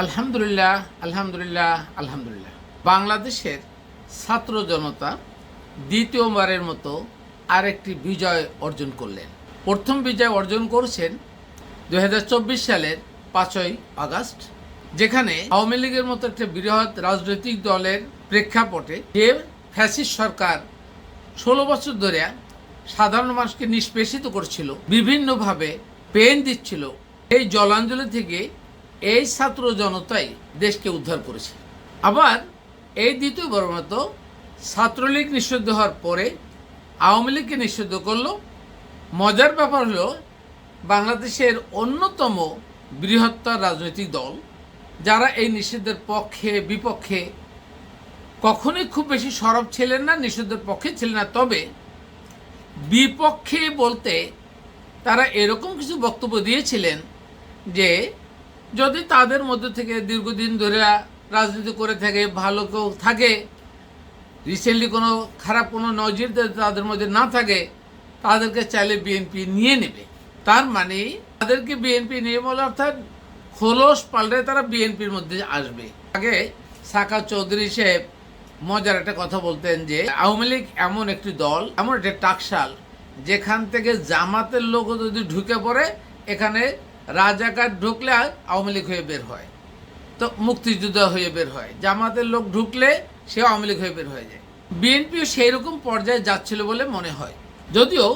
আলহামদুলিল্লাহ, আলহামদুলিল্লাহ, আলহামদুলিল্লাহ। বাংলাদেশের ছাত্র জনতা দ্বিতীয়বারের মতো আরেকটি বিজয় অর্জন করলেন। প্রথম বিজয় অর্জন করেছেন 2024 সালের 5ই আগস্ট, যেখানে আওয়ামী লীগের মতো একটা বৃহৎ রাজনৈতিক দলের প্রেক্ষাপটে যে ফ্যাসিস্ট সরকার 16 বছর ধরে সাধারণ মানুষকে নিষ্পেষিত করছিল, বিভিন্নভাবে পেন দিচ্ছিল, এই জলাঞ্জলি থেকে এই ছাত্র জনতাই দেশকে উদ্ধার করেছে। আবার এই দ্বিতীয়বার মতো ছাত্রলীগ নিষিদ্ধ হওয়ার পরে আওয়ামী লীগকে নিষিদ্ধ করলো। মজার ব্যাপার হলো, বাংলাদেশের অন্যতম বৃহত্তর রাজনৈতিক দল যারা এই নিষিদ্ধের পক্ষে বিপক্ষে কখনোই খুব বেশি সরব ছিলেন না, নিষিদ্ধের পক্ষে ছিলেন না, তবে বিপক্ষে বলতে তারা এরকম কিছু বক্তব্য দিয়েছিলেন যে যদি তাদের মধ্যে থেকে দীর্ঘদিন ধরে রাজনীতি করে থাকে, ভালো কেউ থাকে, রিসেন্টলি কোনো খারাপ কোনো নজির তাদের মধ্যে না থাকে, তাদেরকে চাইলে বিএনপি নিয়ে নেবে। তার মানে তাদেরকে বিএনপি নিয়ে বলে, অর্থাৎ খোলস পাল্টে তারা বিএনপির মধ্যে আসবে। আগে সাকা চৌধুরী সাহেব মজার একটা কথা বলতেন যে আওয়ামী লীগ এমন একটি দল, এমন একটা টাকশাল, যেখান থেকে জামাতের লোক যদি ঢুকে পড়ে, এখানে রাজাকার ঢুকলে আওয়ামী লীগ হয়ে বের হয়, তো মুক্তিযোদ্ধা হয়ে বের হয়। জামাতের লোক ঢুকলে সে আওয়ামী লীগ হয়ে বের হয়ে যায়। বিএনপিও সেই রকম পর্যায়ে যাচ্ছিল বলে মনে হয়। যদিও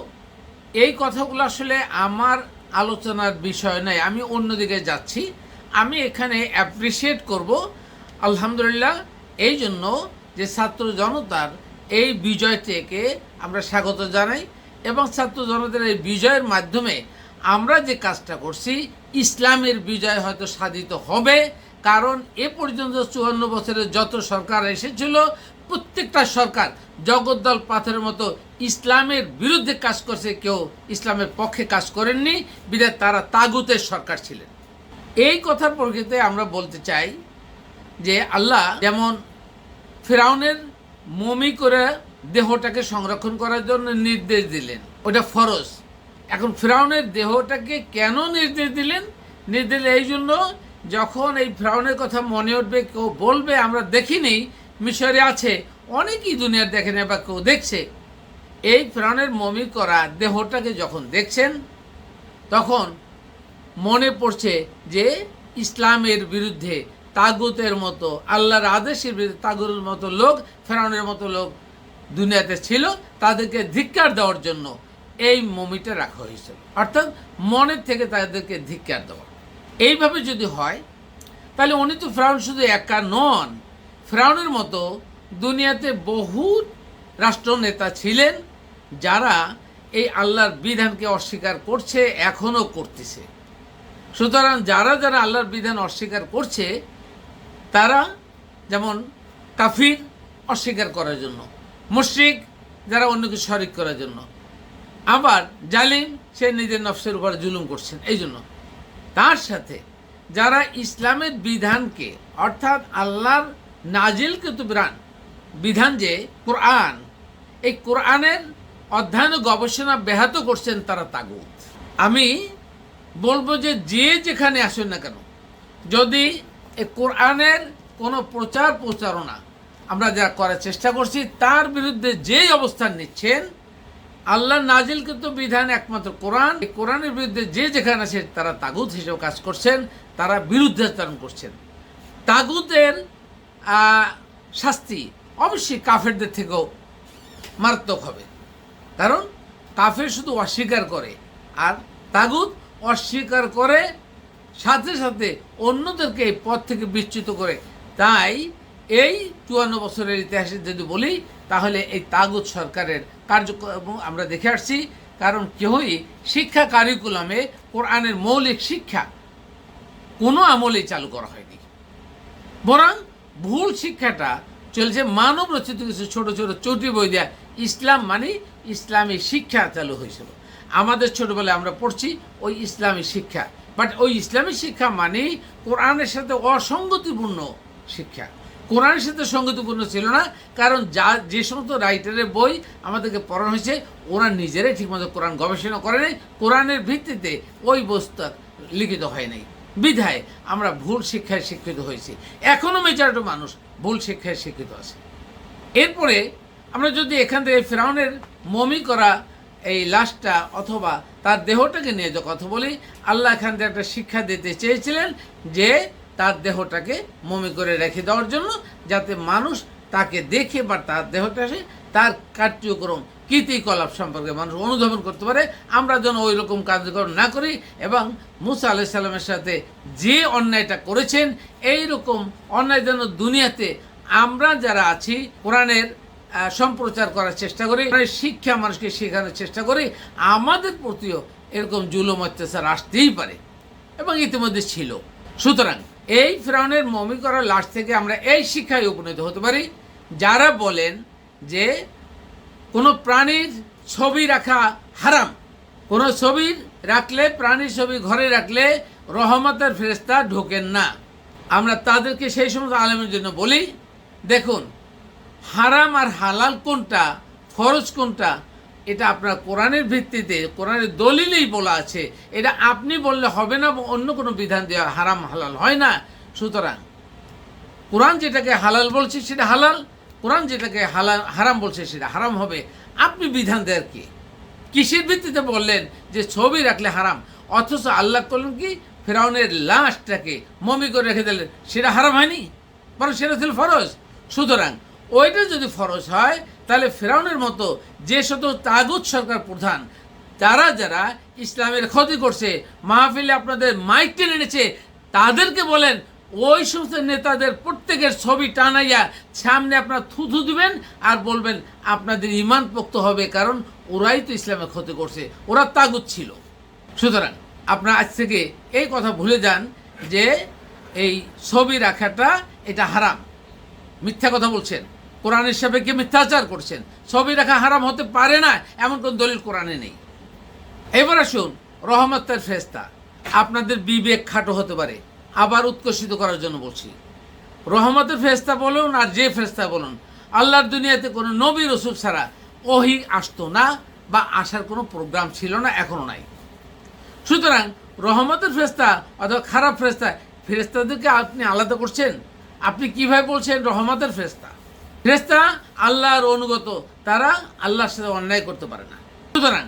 এই কথাগুলো আসলে আমার আলোচনার বিষয় নয়, আমি অন্যদিকে যাচ্ছি। আমি এখানে অ্যাপ্রিসিয়েট করব আলহামদুলিল্লাহ এই জন্য যে ছাত্র জনতার এই বিজয়টিকে আমরা স্বাগত জানাই, এবং ছাত্র জনতার এই বিজয়ের মাধ্যমে আমরা যে কাজটা করছি, ইসলামের বিজয় হয়তো সাধিত হবে। কারণ এ পর্যন্ত 54 বছরের যত সরকার এসেছিল, প্রত্যেকটা সরকার জগদ্দল পাথরের মতো ইসলামের বিরুদ্ধে কাজ করছে, কেউ ইসলামের পক্ষে কাজ করেননি, বিধায় তারা তাগুতের সরকার ছিলেন। এই কথার পরিপ্রেক্ষিতে আমরা বলতে চাই যে আল্লাহ যেমন ফিরআউনের মমি করে দেহটাকে সংরক্ষণ করার জন্য নির্দেশ দিলেন, ওটা ফরজ। এখন ফিরআউনের দেহটাকে কেন নির্দেশ দিলেন? নির্দেশ এই জন্য, যখন এই ফিরআউনের কথা মনে উঠবে, কেউ বলবে আমরা দেখিনি, মিশরে আছে, অনেকেই দুনিয়ার দেখে না বা কেউ দেখছে, এই ফিরআউনের মমি করা দেহটাকে যখন দেখছেন, তখন মনে পড়ছে যে ইসলামের বিরুদ্ধে তাগুতের মতো, আল্লাহর আদেশের বিরুদ্ধে তাগুতের মতো লোক, ফিরআউনের মতো লোক দুনিয়াতে ছিল, তাদেরকে ধিক্কার দেওয়ার জন্য এই মমিটা রাখা হয়েছিল। অর্থাৎ মনের থেকে তাদেরকে ধিক্কার দেওয়া। এইভাবে যদি হয়, তাহলে উনি তো ফিরআউন শুধু একা নন, ফিরআউনের মতো দুনিয়াতে বহু রাষ্ট্রনেতা ছিলেন যারা এই আল্লাহর বিধানকে অস্বীকার করছে, এখনও করতেছে। সুতরাং যারা যারা আল্লাহর বিধান অস্বীকার করছে, তারা যেমন কাফির অস্বীকার করার জন্য, মুশরিক যারা অন্যকে শরিক করার জন্য, আবার জালিম সে নিজের নফসের উপর জুলুম করছেন। এই জন্য তার সাথে যারা ইসলামের বিধানকে, অর্থাৎ আল্লাহর নাজিলকৃত বিধান যে কোরআন, এই কোরআনের অধ্যয়ন ও গবেষণা ব্যাহত করছেন, তারা তাগুত। আমি বলবো যে যে যেখানে আসেন না কেন, যদি এই কোরআনের কোনো প্রচার প্রচারণা আমরা যা করার চেষ্টা করছি, তার বিরুদ্ধে যেই অবস্থান নিচ্ছেন, আল্লাহর নাজিলকৃত বিধান একমাত্র কোরআন, এই কোরআনের বিরুদ্ধে যে যেখানে আছে, তারা তাগুত হিসেবে কাজ করছেন, তারা বিরুদ্ধাচরণ করছেন। তাগুতের শাস্তি অবশ্যই কাফেরদের থেকেও মারাত্মক হবে, কারণ কাফের শুধু অস্বীকার করে, আর তাগুত অস্বীকার করে সাথে সাথে অন্যদেরকে এই পথ থেকে বিচ্যুত করে। তাই এই 54 বছরের ইতিহাসে যদি বলি, তাহলে এই তাগুত সরকারের কার্যক্রম আমরা দেখে আসছি। কারণ কেউই শিক্ষা কারিকুলামে কোরআনের মৌলিক শিক্ষা কোনো আমলেই চালু করা হয়নি, বরং ভুল শিক্ষাটা চলছে মানব রচিত কিছু ছোট ছোট চটি বই দেয়া। ইসলাম মানে ইসলামী শিক্ষা চালু হয়েছিল, আমাদের ছোটবেলায় আমরা পড়ছি ওই ইসলামী শিক্ষা, বাট ওই ইসলামী শিক্ষা মানে কোরআনের সাথে অসঙ্গতিপূর্ণ শিক্ষা। কোরআনের সাথে সঙ্গতিপূর্ণ ছিল না, কারণ যে সমস্ত রাইটারের বই আমাদেরকে পড়ানো হয়েছে, ওরা নিজেরাই ঠিকমতো কোরআন গবেষণা করে নাই, কোরআনের ভিত্তিতে ওই বস্তু লিখিত হয় নাই। বিধায় আমরা ভুল শিক্ষায় শিক্ষিত হয়েছি। এখনও মেজরিটি মানুষ ভুল শিক্ষায় শিক্ষিত আছে। এরপরে আমরা যদি এখান থেকে ফিরআউনের মমি করা এই লাশটা অথবা তার দেহটাকে নিয়ে যে কথা বলি, আল্লাহ এখান থেকে একটা শিক্ষা দিতে চেয়েছিলেন যে তার দেহটাকে মমি করে রেখে দেওয়ার জন্য, যাতে মানুষ তাকে দেখে বা তার দেহটা তার কার্যক্রম কীর্তিকলাপ সম্পর্কে মানুষ অনুধাবন করতে পারে, আমরা যেন ওই রকম কার্যক্রম না করি। এবং মুসা আলাইহিস সালামের সাথে যে অন্যায়টা করেছেন, এই রকম অন্যায় যেন দুনিয়াতে আমরা যারা আছি কোরআনের সম্প্রচার করার চেষ্টা করি, শিক্ষা মানুষকে শেখানোর চেষ্টা করি, আমাদের প্রতিও এরকম জুলুম অত্যাচার আসতেই পারে এবং ইতিমধ্যে ছিল। সুতরাং এই ফিরআউনের মমি করা লাশ থেকে আমরা এই শিক্ষায় উপনীত হতে পারি, যারা বলেন যে কোনো প্রাণীর ছবি রাখা হারাম, কোনো ছবি রাখলে, প্রাণীর ছবি ঘরে রাখলে রহমতের ফেরেশতা ঢোকেন না। আমরা তাদেরকে সেই সমস্ত আলেমের জন্য বলি, দেখুন হারাম আর হালাল কোনটা, ফরজ কোনটা, এটা আপনার কোরআনের ভিত্তিতে, কোরআনের দলিলেই বলা আছে। এটা আপনি বললে হবে না, অন্য কোনো বিধান দেওয়া হারাম হালাল হয় না। সুতরাং কোরআন যেটাকে হালাল বলছে সেটা হালাল, কোরআন যেটাকে হারাম বলছে সেটা হারাম হবে। আপনি বিধান দেয়ার কি? কিসের ভিত্তিতে বললেন যে ছবি রাখলে হারাম, অথচ আল্লাহ করলেন কি ফিরআউনের লাশটাকে মমি করে রেখে দিলেন, সেটা হারাম হয়নি, বরং সেটা ছিল ফরজ। সুতরাং ওইটা যদি ফরজ হয়, তাহলে ফিরআউনের মতো যে শত তাগুত সরকার প্রধান, যারা যারা ইসলামের ক্ষতি করছে, মাহফিলে আপনাদের মাইক টেনে এনেছে, তাদেরকে বলেন ওই সমস্ত নেতাদের প্রত্যেকের ছবি টানাইয়া সামনে আপনার থুথু দিবেন আর বলবেন আপনাদের ঈমান পোক্ত হবে, কারণ ওরাই তো ইসলামের ক্ষতি করছে, ওরা তাগুত ছিল। সুতরাং আপনারা আজ থেকে এই কথা ভুলে যান যে এই ছবি রাখাটা এটা হারাম। মিথ্যা কথা বলছেন, কোরআনের সাপেক্ষে মিথ্যাচার করছেন। ছবি রাখা হারাম হতে পারে না, এমন কোন দলিল কোরআনে নেই। এবার আসুন রহমতের ফেরেশতা। আপনাদের বিবেক খাটো হতে পারে, আবার উৎকর্ষিত করার জন্য বলছি। রহমতের ফেরেশতা বলুন আর যে ফেরেশতা বলুন, আল্লাহর দুনিয়াতে কোনো নবী রসুল ছাড়া ওহী আসতো না বা আসার কোনো প্রোগ্রাম ছিল না, এখনো নাই। সুতরাং রহমতের ফেরেশতা অথবা খারাপ ফেরেশতা, ফেরেশতাদেরকে আপনি আলাদা করছেন। আপনি কিভাবে বলছেন রহমতের ফেরেশতা? ফেরেশতা আল্লাহর অনুগত, তারা আল্লাহর সাথে অন্যায় করতে পারে না। সুতরাং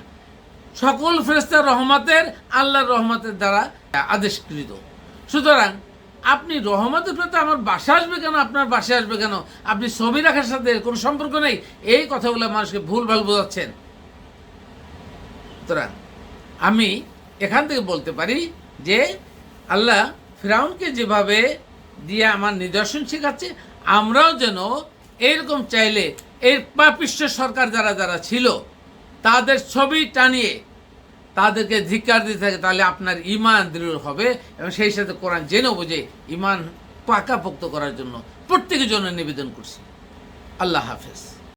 সকল ফেরেশতা রহমতের, আল্লাহর রহমতের দ্বারা আদেশকৃত। সুতরাং আপনি রহমতের ফেরেশতা আমার বাসা আসবে কেন, আপনার বাসায় আসবে কেন, আপনি ছবি রাখার সাথে কোনো সম্পর্ক নেই, এই কথাগুলো মানুষকে ভুলভাল বোঝাচ্ছেন। সুতরাং আমি এখান থেকে বলতে পারি যে আল্লাহ ফিরআউনকে যেভাবে দিয়ে আমার নিদর্শন শেখাচ্ছে, আমরাও যেন এরকম চাইলে এর পাপিষ্ঠ সরকার যারা যারা ছিল তাদের ছবি টানিয়ে তাদেরকে ধিক্কার দিতে থাকে, তাহলে আপনার ঈমান দৃঢ় হবে এবং সেই সাথে কোরআন জেনে বুঝে ঈমান পাকাপোক্ত করার জন্য প্রত্যেকের জন্য নিবেদন করছি। আল্লাহ হাফেজ।